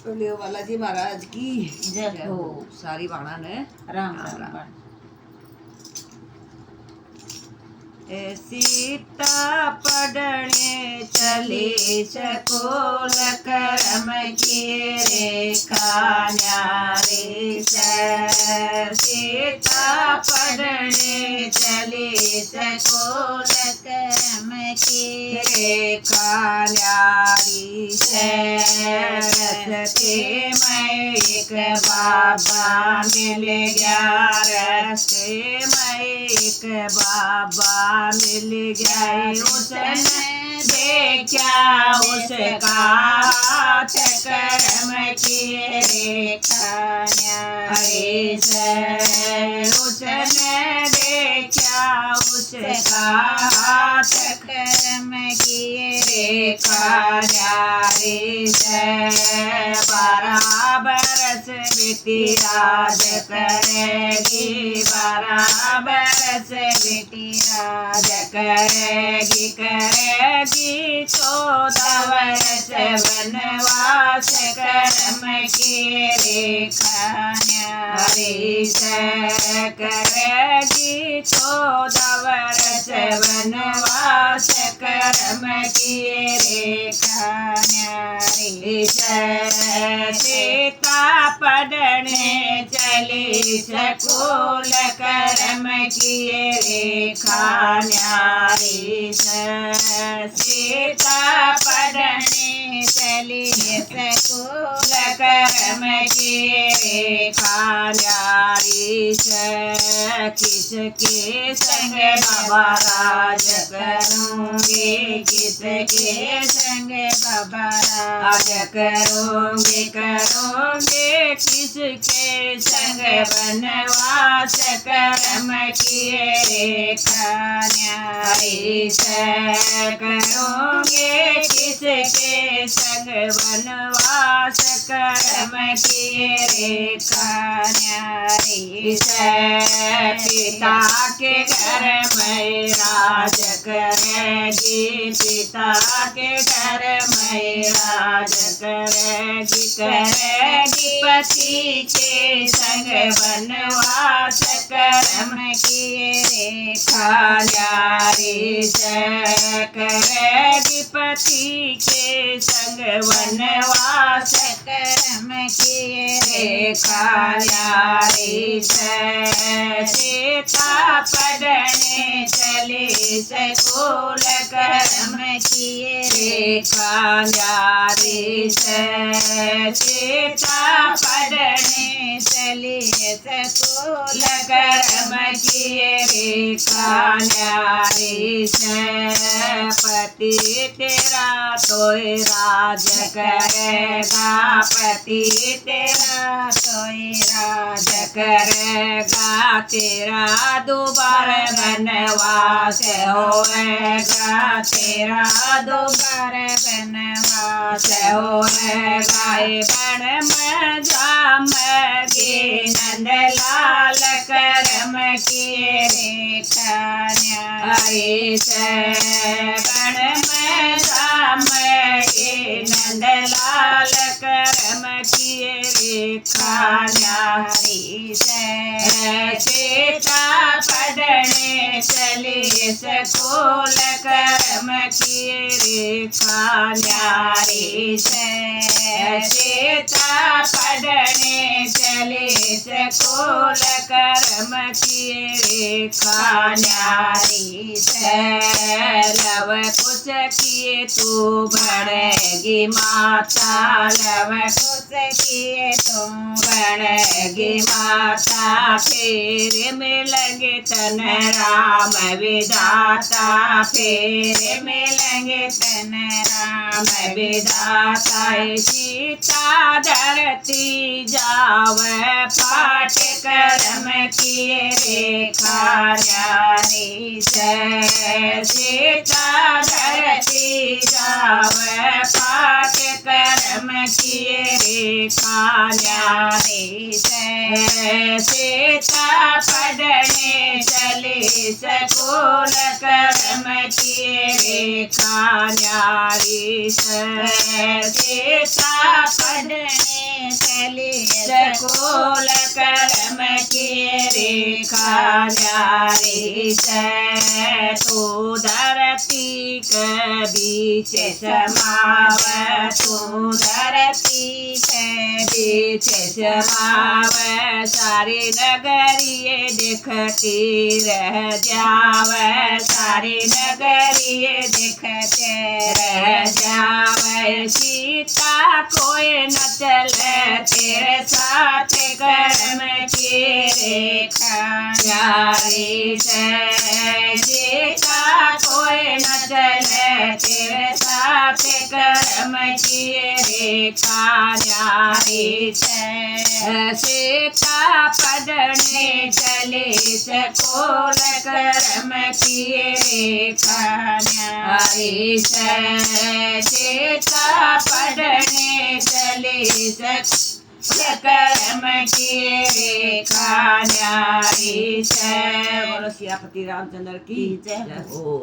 बोलियो बालाजी महाराज की जय हो। सारी बाणा ने राम राम। सीता पढ़ने चली स्कूल करम किए रेखा न्यारी सीता पढ़ने चली स्कूल करम किए रेखा न्यारी रस्ते में एक बाबा मिल गया रस्ते में एक बाबा मिल गए उसने देखा उसका हाथ कर्म किए रेखा न्यारी उसने देखा उसका हाथ कर्म किए रेखा न्यारी 12 बरस बेटी राज करेगी 12 बरस बेटी राज करेगी 14 वर्ष वनवास कर्म किए रेखा न्यारी करेगी 14 वर्ष वनवास कर्म किए रेखा न्यारी सीता पढ़ने चली स्कूल कर्म किए रेखा न्यारी सीता पढ़ने चली स्कूल कर्म किए रेखा न्यारी किसके संग बाबा राज करूंगी किसके संग बाबा राज करूंगी किसके संग वनवास कर्म किए रेखा न्यारी करूंगी किसके संग वनवास कर्म किए रेखा न्यारी पिता के घर में राज करेगी पिता के घर में राज करेगी पति के संग वनवास कर्म किए रेखा न्यारी करेगी पति के संग वनवास कर्म किए रेखा न्यारी सीता पढ़ने चली स्कूल कर्म किए रेखा न्यारी सीता पढ़ने चली स्कूल कर्म किए रेखा न्यारी पति तेरा तोय राज करेगा पति तेरा तोय राज करेगा तेरा दोबारा वनवास होएगा तेरा दोबारा वनवास होएगा बन में जामगी नंदलाल कर्म किए रेखा न्यारी बन में जामगी नंदलाल कर्म किए रेखा न्यारी सीता पढ़ने चली स्कूल कर्म किए रेखा न्यारी सीता पढ़ने चली स्कूल कर्म किए रेखा न्यारी लव कुछ किए तू बढ़ेगी माता लव कुछ किए तू बढ़ेगी माता फिर मिलेंगे तन राम विधाता फिर मिलेंगे तन राम विधाता सीता धरती जावे पाठ कर्म किए रेखा न्यारी सीता धरती जावे के कर्म किए रेखा न्यारी से सीता पढ़ने चली स्कूल कर्म किए रेखा न्यारी से सीता पढ़ने चली स्कूल कर्म किए रेखा न्यारी से तू धरती के बीच समाव तू धरती के बीच समाव सारी नगरिये देखती रह जाव सारी नगरिये देखते रह जाव सीता कोई न चले तेरे साथ कर्म की रेखा न्यारी से सीता कोई न चले तेरे साथ कर्म की रेखा न्यारी से सीता पढ़ने चले स्कूल कर्म किए रेखा न्यारी से सीता पढ़ने चले स्कूल कर्म किए रेखा न्यारी से। बोलो सियापति रामचंद्र की जय हो।